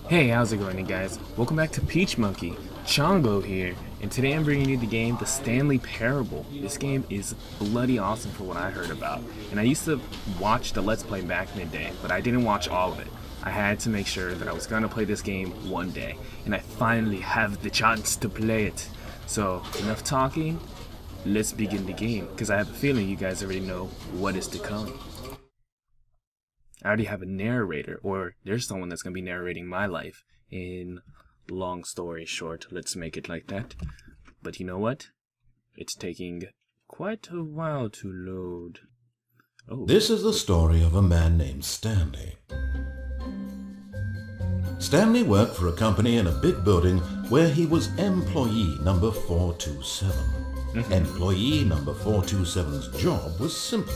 Hey, how's it going, guys? Welcome back to Peach Monkey. Chongo here, and today I'm bringing you the game, The Stanley Parable. This game is bloody awesome for what I heard about, and I used to watch the Let's Play back in the day, but I didn't watch all of it. I had to make sure that I was going to play this game one day, and I finally have the chance to play it. So, enough talking, let's begin the game, because I have a feeling you guys already know what is to come. I already have a narrator, or there's someone that's going to be narrating my life. In long story short, let's make it like that. But you know what? It's taking quite a while to load. Oh. This is the story of a man named Stanley. Stanley worked for a company in a big building where he was employee number 427. Employee number 427's job was simple.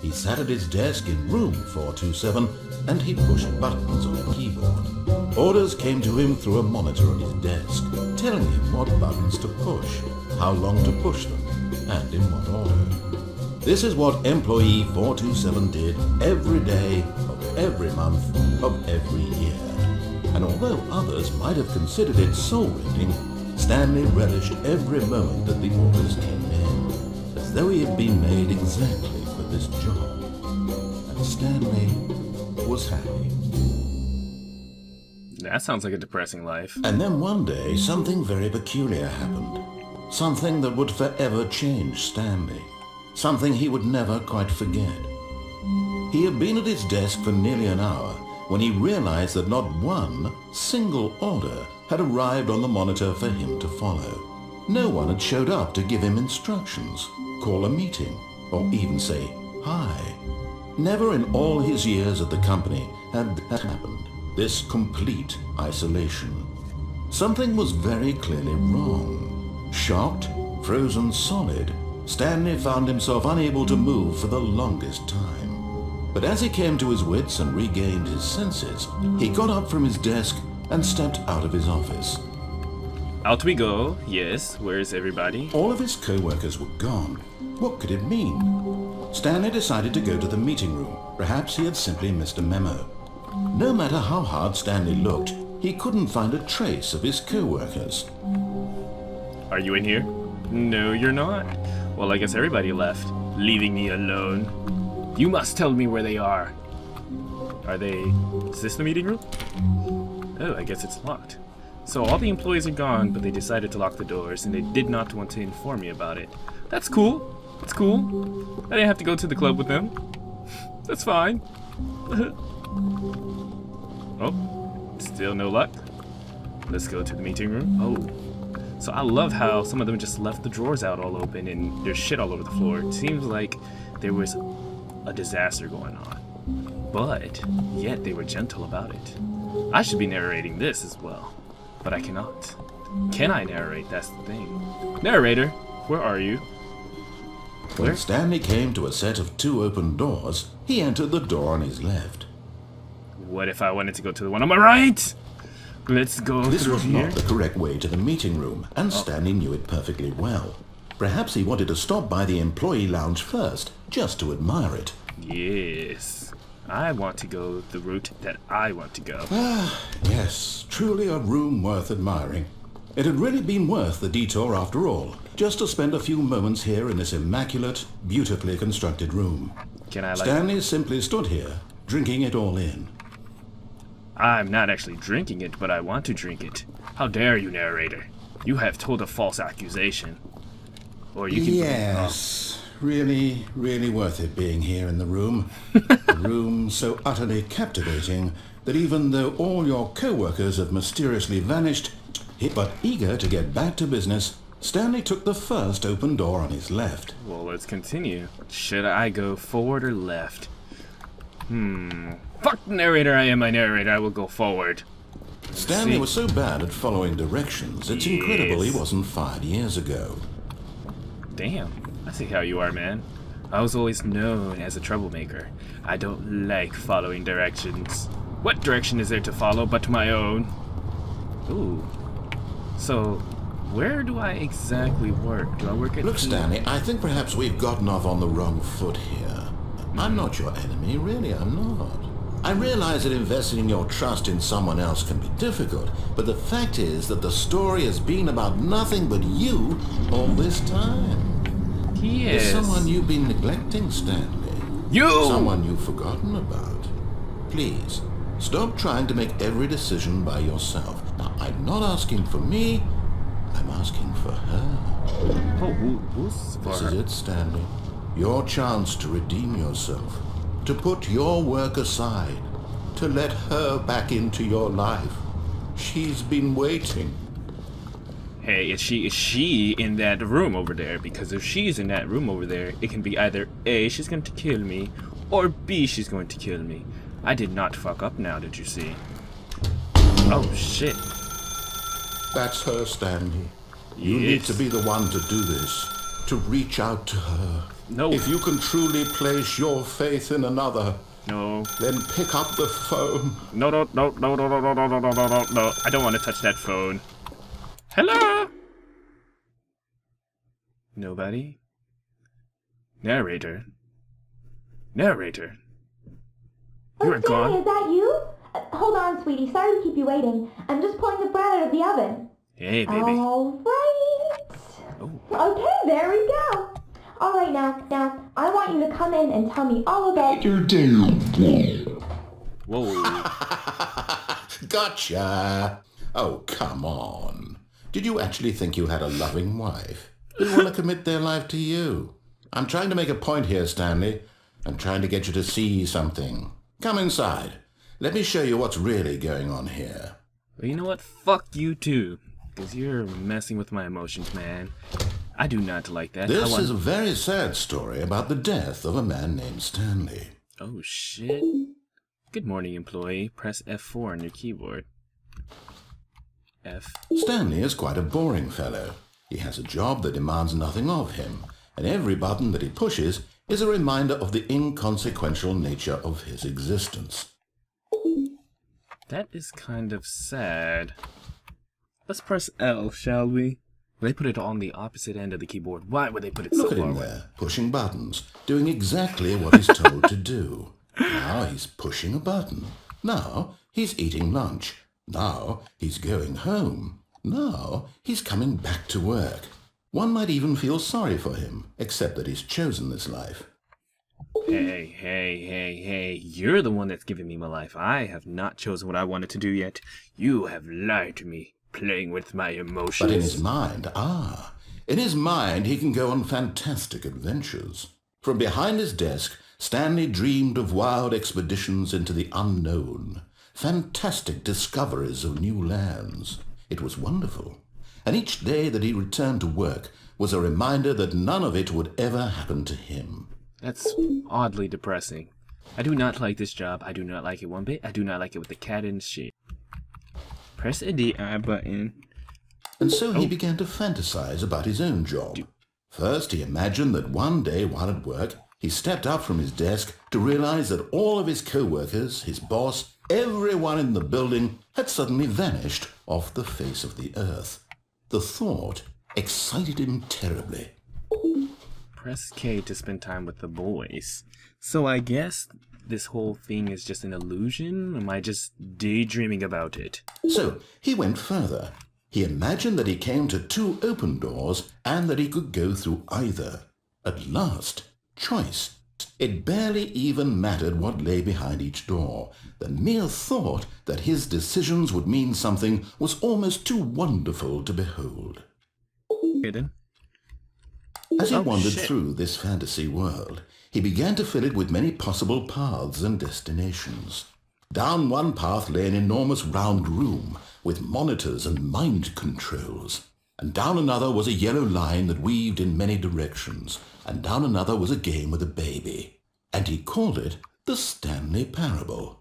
He sat at his desk in room 427 and he pushed buttons on a keyboard. Orders came to him through a monitor on his desk, telling him what buttons to push, how long to push them, and in what order. This is what employee 427 did every day of every month of every year. And although others might have considered it soul-rending, Stanley relished every moment that the orders came in, as though he had been made exactly this job, and Stanley was happy. That sounds like a depressing life. And then one day, something very peculiar happened. Something that would forever change Stanley. Something he would never quite forget. He had been at his desk for nearly an hour when he realized that not one single order had arrived on the monitor for him to follow. No one had showed up to give him instructions, call a meeting, or even say hi. Never in all his years at the company had that happened, this complete isolation. Something was very clearly wrong. Shocked, frozen solid, Stanley found himself unable to move for the longest time. But as he came to his wits and regained his senses, he got up from his desk and stepped out of his office. Out we go. Yes, where's everybody? All of his co-workers were gone. What could it mean? Stanley decided to go to the meeting room. Perhaps he had simply missed a memo. No matter how hard Stanley looked, he couldn't find a trace of his co-workers. Are you in here? No, you're not. Well, I guess everybody left, leaving me alone. You must tell me where they are. Are they... Is this the meeting room? Oh, I guess it's locked. So all the employees are gone, but they decided to lock the doors, and they did not want to inform me about it. That's cool. That's cool. I didn't have to go to the club with them. That's fine. Oh, still no luck. Let's go to the meeting room. Oh, so I love how some of them just left the drawers out all open and there's shit all over the floor. It seems like there was a disaster going on, but yet they were gentle about it. I should be narrating this as well, but I cannot. Can I narrate? That's the thing. Narrator, where are you? When Stanley came to a set of two open doors, he entered the door on his left. What if I wanted to go to the one on my right? Let's go This through was here. not the correct way to the meeting room, and Stanley knew it perfectly well. Perhaps he wanted to stop by the employee lounge first, just to admire it. Yes. I want to go the route that I want to go. Yes, truly a room worth admiring. It had really been worth the detour after all, just to spend a few moments here in this immaculate, beautifully constructed room. Can I Stanley simply stood here, drinking it all in. I'm not actually drinking it, but I want to drink it. How dare you, narrator? You have told a false accusation. Or you can... Yes, really, really worth it being here in the room. A room so utterly captivating that even though all your co-workers have mysteriously vanished, but eager to get back to business, Stanley took the first open door on his left. Well, let's continue. Should I go forward or left? Fuck the narrator, I am my narrator, I will go forward. Stanley was so bad at following directions, it's incredible he wasn't fired years ago. Damn, I see how you are, man. I was always known as a troublemaker. I don't like following directions. What direction is there to follow but my own? Ooh. So, where do I exactly work? Do I work at... Look, Stanley, I think perhaps we've gotten off on the wrong foot here. I'm not your enemy, really, I'm not. I realize that investing your trust in someone else can be difficult, but the fact is that the story has been about nothing but you all this time. Yes. There's someone you've been neglecting, Stanley. You! Someone you've forgotten about. Please, stop trying to make every decision by yourself. Now, I'm not asking for me, I'm asking for her. Oh, who's for This her? is it, Stanley. Your chance to redeem yourself. To put your work aside. To let her back into your life. She's been waiting. Hey, is she in that room over there? Because if she's in that room over there, it can be either A, she's going to kill me, or B, she's going to kill me. I did not fuck up now, did you see? Oh, shit. That's her, Stanley. You need to be the one to do this. To reach out to her. No. If you can truly place your faith in another, No. then pick up the phone. No. I don't want to touch that phone. Hello? Nobody? Narrator? Narrator? You are Oh, Stanley, gone? is that you? Hold on, sweetie. Sorry to keep you waiting. I'm just pulling the bread out of the oven. Hey, baby. All right. Oh. Okay, there we go. All right, now, I want you to come in and tell me all about your day. Whoa. Gotcha. Oh, come on. Did you actually think you had a loving wife? Who want to commit their life to you? I'm trying to make a point here, Stanley. I'm trying to get you to see something. Come inside. Let me show you what's really going on here. Well, you know what? Fuck you too. Because you're messing with my emotions, man. I do not like that. This is a very sad story about the death of a man named Stanley. Oh, shit. Good morning, employee. Press F4 on your keyboard. F. Stanley is quite a boring fellow. He has a job that demands nothing of him, and every button that he pushes is a reminder of the inconsequential nature of his existence. That is kind of sad. Let's press L, shall we? They put it on the opposite end of the keyboard. Why would they put it so Look at far him away? there, pushing buttons, doing exactly what he's told to do. Now he's pushing a button. Now he's eating lunch. Now he's going home. Now he's coming back to work. One might even feel sorry for him, except that he's chosen this life. Hey, you're the one that's giving me my life. I have not chosen what I wanted to do yet. You have lied to me, playing with my emotions. But in his mind, he can go on fantastic adventures. From behind his desk, Stanley dreamed of wild expeditions into the unknown, fantastic discoveries of new lands. It was wonderful. And each day that he returned to work was a reminder that none of it would ever happen to him. That's oddly depressing. I do not like this job. I do not like it one bit. I do not like it with the cat and shit. Press the DI button. And so he began to fantasize about his own job. First, he imagined that one day while at work, he stepped up from his desk to realize that all of his co-workers, his boss, everyone in the building had suddenly vanished off the face of the earth. The thought excited him terribly. Press K to spend time with the boys. So I guess this whole thing is just an illusion? Am I just daydreaming about it? So he went further. He imagined that he came to two open doors and that he could go through either. At last, choice. It barely even mattered what lay behind each door. The mere thought that his decisions would mean something was almost too wonderful to behold. Okay then. As he Oh, wandered shit. through this fantasy world, he began to fill it with many possible paths and destinations. Down one path lay an enormous round room with monitors and mind controls. And down another was a yellow line that weaved in many directions. And down another was a game with a baby. And he called it the Stanley Parable.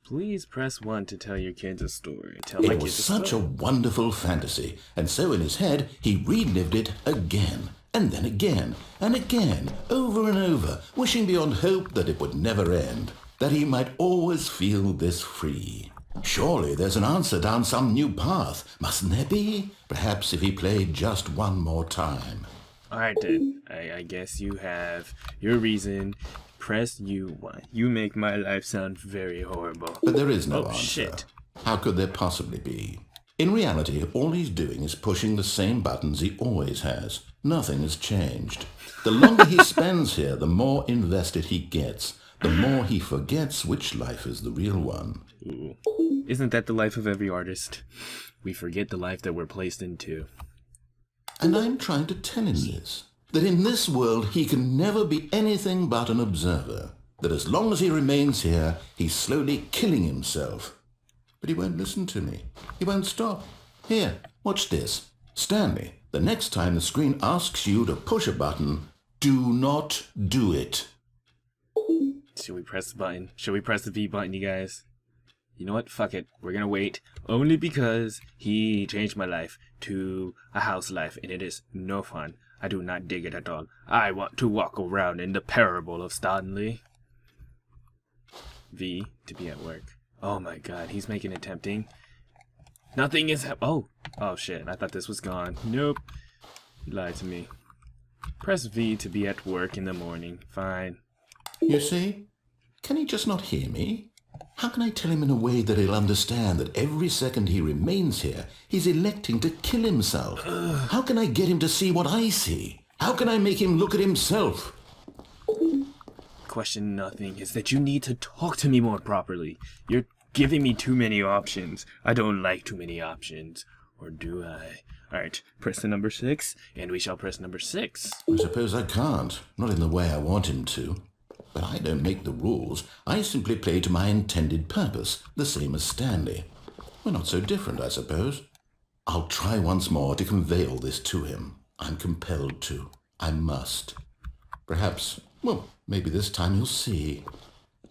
Please press 1 to tell your kids a story. Tell my It was kids a such a story. wonderful fantasy, and so in his head he relived it again, and then again, and again, over and over, wishing beyond hope that it would never end, that he might always feel this free. Surely there's an answer down some new path, mustn't there be? Perhaps if he played just one more time. Alright then, I guess you have your reason. Press U1. You make my life sound very horrible. But there is no Oh, answer. shit. How could there possibly be? In reality, all he's doing is pushing the same buttons he always has. Nothing has changed. The longer he spends here, the more invested he gets. The more he forgets which life is the real one. Ooh. Isn't that the life of every artist? We forget the life that we're placed into. And I'm trying to tell him this. That in this world he can never be anything but an observer. That as long as he remains here, he's slowly killing himself. But he won't listen to me. He won't stop. Here, watch this. Stanley, the next time the screen asks you to push a button, do not do it. Should we press the button? Should we press the V button, you guys? You know what? Fuck it. We're gonna wait. Only because he changed my life to a house life, and it is no fun. I do not dig it at all. I want to walk around in the parable of Stanley. V, to be at work. Oh my god, he's making it tempting. Nothing is oh shit, I thought this was gone. Nope. You lied to me. Press V to be at work in the morning. Fine. You see? Can he just not hear me? How can I tell him in a way that he'll understand that every second he remains here, he's electing to kill himself? How can I get him to see what I see? How can I make him look at himself? Question nothing is that you need to talk to me more properly. You're giving me too many options. I don't like too many options. Or do I? Alright, press the number 6, and we shall press number 6. I suppose I can't. Not in the way I want him to. But I don't make the rules. I simply play to my intended purpose, the same as Stanley. We're not so different, I suppose. I'll try once more to convey all this to him. I'm compelled to. I must. Perhaps, well, maybe this time you'll see.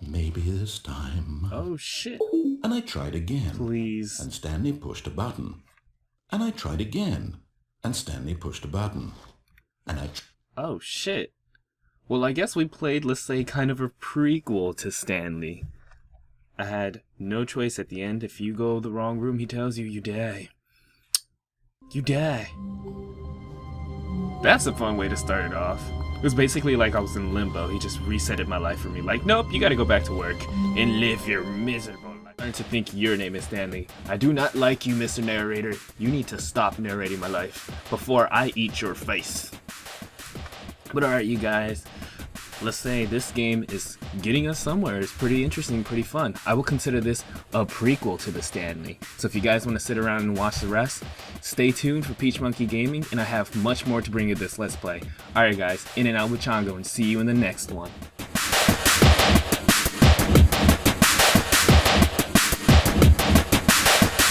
Maybe this time. Oh shit. And I tried again. Please. And Stanley pushed a button. And I tried again. And Stanley pushed a button. And Oh shit. Well, I guess we played, let's say, kind of a prequel to Stanley. I had no choice at the end. If you go the wrong room, he tells you, you die. You die. That's a fun way to start it off. It was basically like I was in limbo. He just resetted my life for me. Like, nope, you gotta go back to work and live your miserable life. I learned to think your name is Stanley. I do not like you, Mr. Narrator. You need to stop narrating my life before I eat your face. But alright, you guys, let's say this game is getting us somewhere. It's pretty interesting, pretty fun. I will consider this a prequel to the Stanley. So if you guys want to sit around and watch the rest, stay tuned for Peach Monkey Gaming, and I have much more to bring you this Let's Play. Alright guys, in and out with Chongo, and see you in the next one.